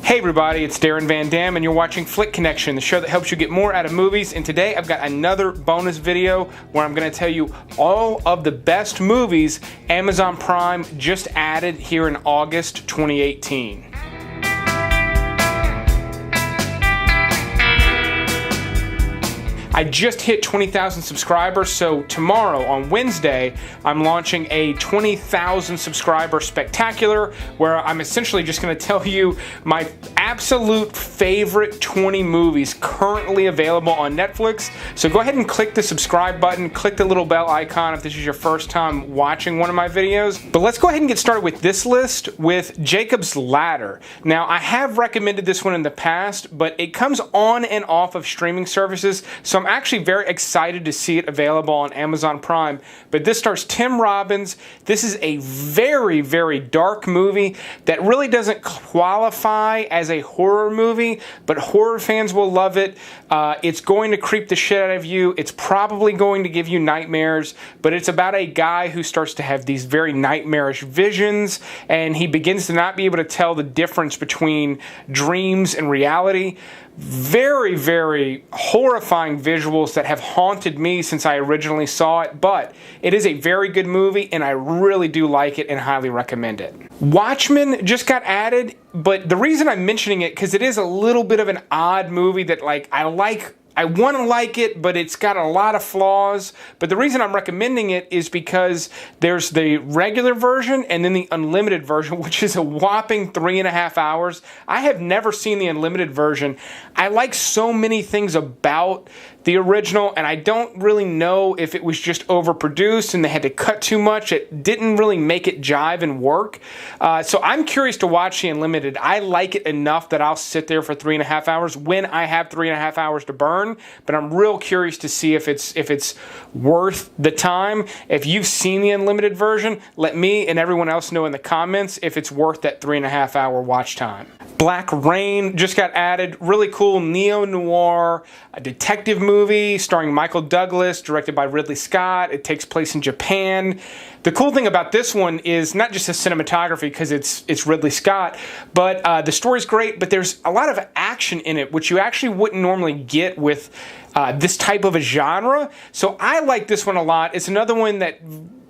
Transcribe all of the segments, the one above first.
Hey everybody, it's Darren Van Dam and you're watching Flick Connection, the show that helps you get more out of movies. And today I've got another bonus video where I'm going to tell you all of the best movies Amazon Prime just added here in August 2018. I just hit 20,000 subscribers, so tomorrow, on Wednesday, I'm launching a 20,000 subscriber spectacular where I'm essentially just going to tell you my absolute favorite 20 movies currently available on Netflix. So go ahead and click the subscribe button, click the little bell icon if this is your first time watching one of my videos. But let's go ahead and get started with this list with Jacob's Ladder. Now, I have recommended this one in the past, but it comes on and off of streaming services, so I'm actually very excited to see it available on Amazon Prime. But this stars Tim Robbins. This is a very, very dark movie that really doesn't qualify as a horror movie, but horror fans will love it. It's going to creep the shit out of you. It's probably going to give you nightmares, but it's about a guy who starts to have these very nightmarish visions, and he begins to not be able to tell the difference between dreams and reality. Very, very horrifying visuals that have haunted me since I originally saw it, but it is a very good movie and I really do like it and highly recommend it. Watchmen just got added, but the reason I'm mentioning it because it is a little bit of an odd movie that I want to like it, but it's got a lot of flaws. But the reason I'm recommending it is because there's the regular version and then the unlimited version, which is a whopping 3.5 hours. I have never seen the unlimited version. I like so many things about the original, and I don't really know if it was just overproduced and they had to cut too much. It didn't really make it jive and work. So I'm curious to watch the unlimited. I like it enough that I'll sit there for 3.5 hours when I have 3.5 hours to burn. But I'm real curious to see if it's worth the time. If you've seen the unlimited version, let me and everyone else know in the comments if it's worth that 3.5 hour watch time. Black Rain just got added. Really cool neo-noir detective movie starring Michael Douglas, directed by Ridley Scott. It takes place in Japan. The cool thing about this one is not just the cinematography, because it's Ridley Scott, but the story's great, but there's a lot of action in it, which you actually wouldn't normally get with this type of a genre. So I like this one a lot. It's another one that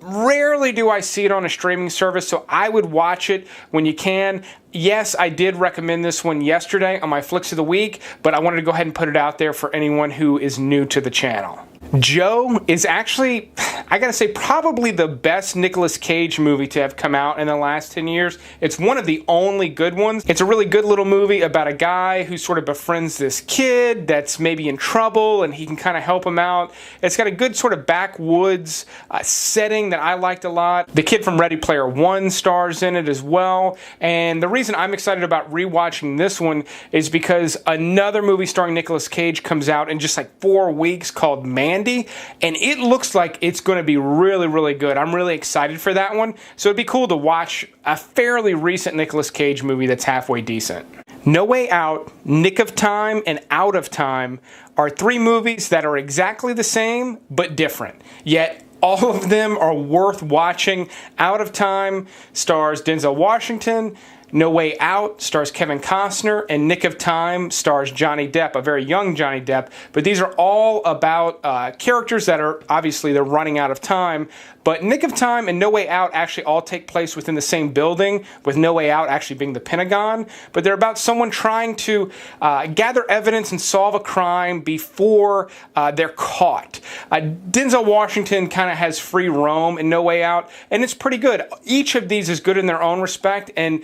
rarely do I see it on a streaming service, so I would watch it when you can. Yes, I did recommend this one yesterday on my Flicks of the Week, but I wanted to go ahead and put it out there for anyone who is new to the channel. Joe is actually, I gotta say, probably the best Nicolas Cage movie to have come out in the last 10 years. It's one of the only good ones. It's a really good little movie about a guy who sort of befriends this kid that's maybe in trouble and he can kind of help him out. It's got a good sort of backwoods setting that I liked a lot. The kid from Ready Player One stars in it as well. And the reason I'm excited about rewatching this one is because another movie starring Nicolas Cage comes out in just like 4 weeks called Mandy, and it looks like it's going to be really, really good. I'm really excited for that one. So it'd be cool to watch a fairly recent Nicolas Cage movie that's halfway decent. No Way Out, Nick of Time, and Out of Time are 3 movies that are exactly the same but different. Yet all of them are worth watching. Out of Time stars Denzel Washington. No Way Out stars Kevin Costner, and Nick of Time stars Johnny Depp, a very young Johnny Depp. But these are all about characters that are, obviously, they're running out of time. But Nick of Time and No Way Out actually all take place within the same building, with No Way Out actually being the Pentagon. But they're about someone trying to gather evidence and solve a crime before they're caught. Denzel Washington kind of has free roam in No Way Out, and it's pretty good. Each of these is good in their own respect, and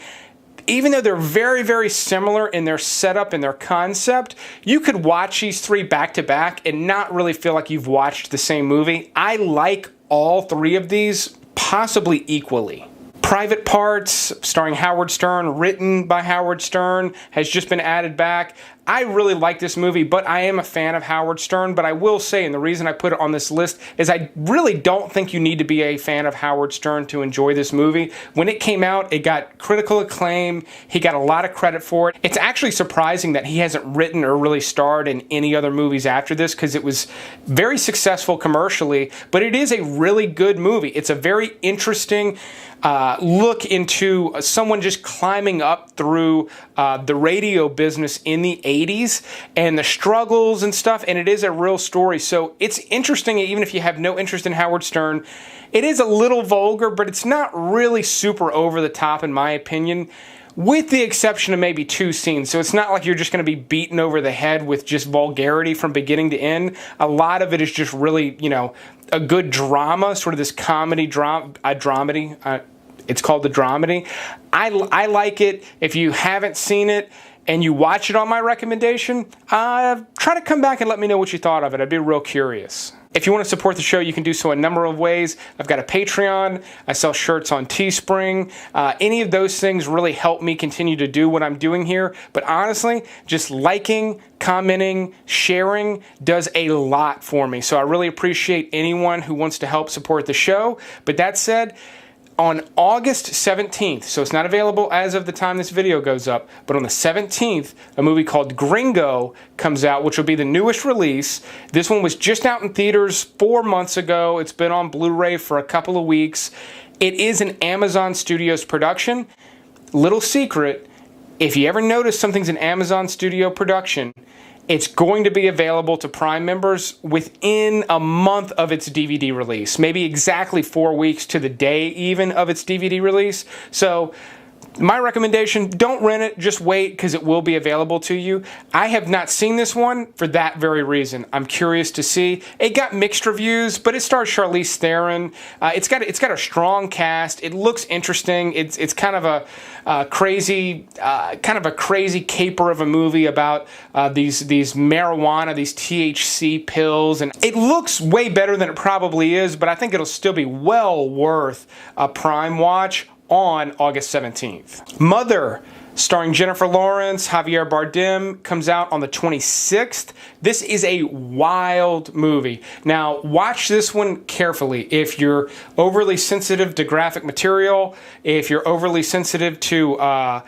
even though they're very, very similar in their setup and their concept, you could watch these 3 back to back and not really feel like you've watched the same movie. I like all 3 of these possibly equally. Private Parts, starring Howard Stern, written by Howard Stern, has just been added back. I really like this movie, but I am a fan of Howard Stern. But I will say, and the reason I put it on this list is I really don't think you need to be a fan of Howard Stern to enjoy this movie. When it came out, it got critical acclaim. He got a lot of credit for it. It's actually surprising that he hasn't written or really starred in any other movies after this, because it was very successful commercially, but it is a really good movie. It's a very interesting look into someone just climbing up through the radio business in the 80s and the struggles and stuff, and it is a real story. So it's interesting, even if you have no interest in Howard Stern. It is a little vulgar, but it's not really super over the top in my opinion, with the exception of maybe 2 scenes. So it's not like you're just going to be beaten over the head with just vulgarity from beginning to end. A lot of it is just really, you know, a good drama, sort of this comedy dramedy. It's called the dramedy. I like it. If you haven't seen it and you watch it on my recommendation, try to come back and let me know what you thought of it. I'd be real curious. If you want to support the show, you can do so a number of ways. I've got a Patreon. I sell shirts on Teespring. Any of those things really help me continue to do what I'm doing here. But honestly, just liking, commenting, sharing does a lot for me. So I really appreciate anyone who wants to help support the show. But that said, on August 17th, so it's not available as of the time this video goes up, but on the 17th, a movie called Gringo comes out, which will be the newest release. This one was just out in theaters 4 months ago. It's been on Blu-ray for a couple of weeks. It is an Amazon Studios production. Little secret, if you ever notice something's an Amazon Studio production, it's going to be available to Prime members within a month of its DVD release. Maybe exactly 4 weeks to the day even of its DVD release. So my recommendation, don't rent it, just wait, because it will be available to you. I have not seen this one for that very reason. I'm curious to see. It got mixed reviews, but it stars Charlize Theron. It's got a strong cast. It looks interesting. It's kind of a crazy caper of a movie about these marijuana, these THC pills, and it looks way better than it probably is, but I think it'll still be well worth a Prime watch on August 17th. Mother, starring Jennifer Lawrence, Javier Bardem, comes out on the 26th. This is a wild movie. Now, watch this one carefully. If you're overly sensitive to graphic material, if you're overly sensitive to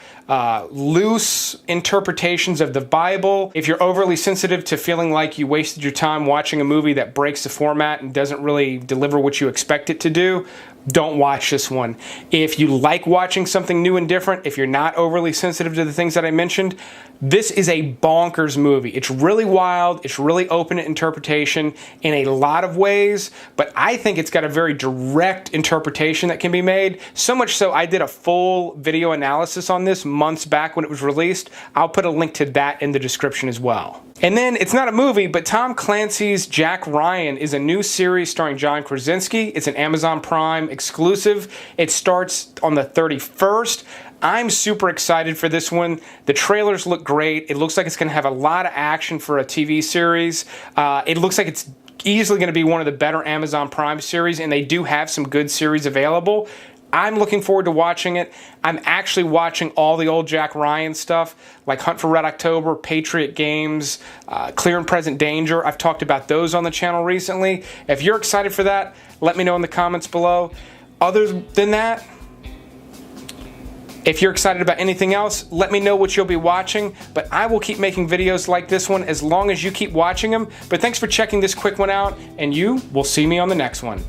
loose interpretations of the Bible, if you're overly sensitive to feeling like you wasted your time watching a movie that breaks the format and doesn't really deliver what you expect it to do, don't watch this one. If you like watching something new and different, if you're not overly sensitive to the things that I mentioned, this is a bonkers movie. It's really wild. It's really open to interpretation in a lot of ways, but I think it's got a very direct interpretation that can be made. So much so, I did a full video analysis on this months back when it was released. I'll put a link to that in the description as well. And then, it's not a movie, but Tom Clancy's Jack Ryan is a new series starring John Krasinski. It's an Amazon Prime exclusive. It starts on the 31st. I'm super excited for this one. The trailers look great. It looks like it's going to have a lot of action for a TV series. It looks like it's easily going to be one of the better Amazon Prime series, and they do have some good series available. I'm looking forward to watching it. I'm actually watching all the old Jack Ryan stuff, like Hunt for Red October, Patriot Games, Clear and Present Danger. I've talked about those on the channel recently. If you're excited for that, let me know in the comments below. Other than that, if you're excited about anything else, let me know what you'll be watching, but I will keep making videos like this one as long as you keep watching them. But thanks for checking this quick one out, and you will see me on the next one.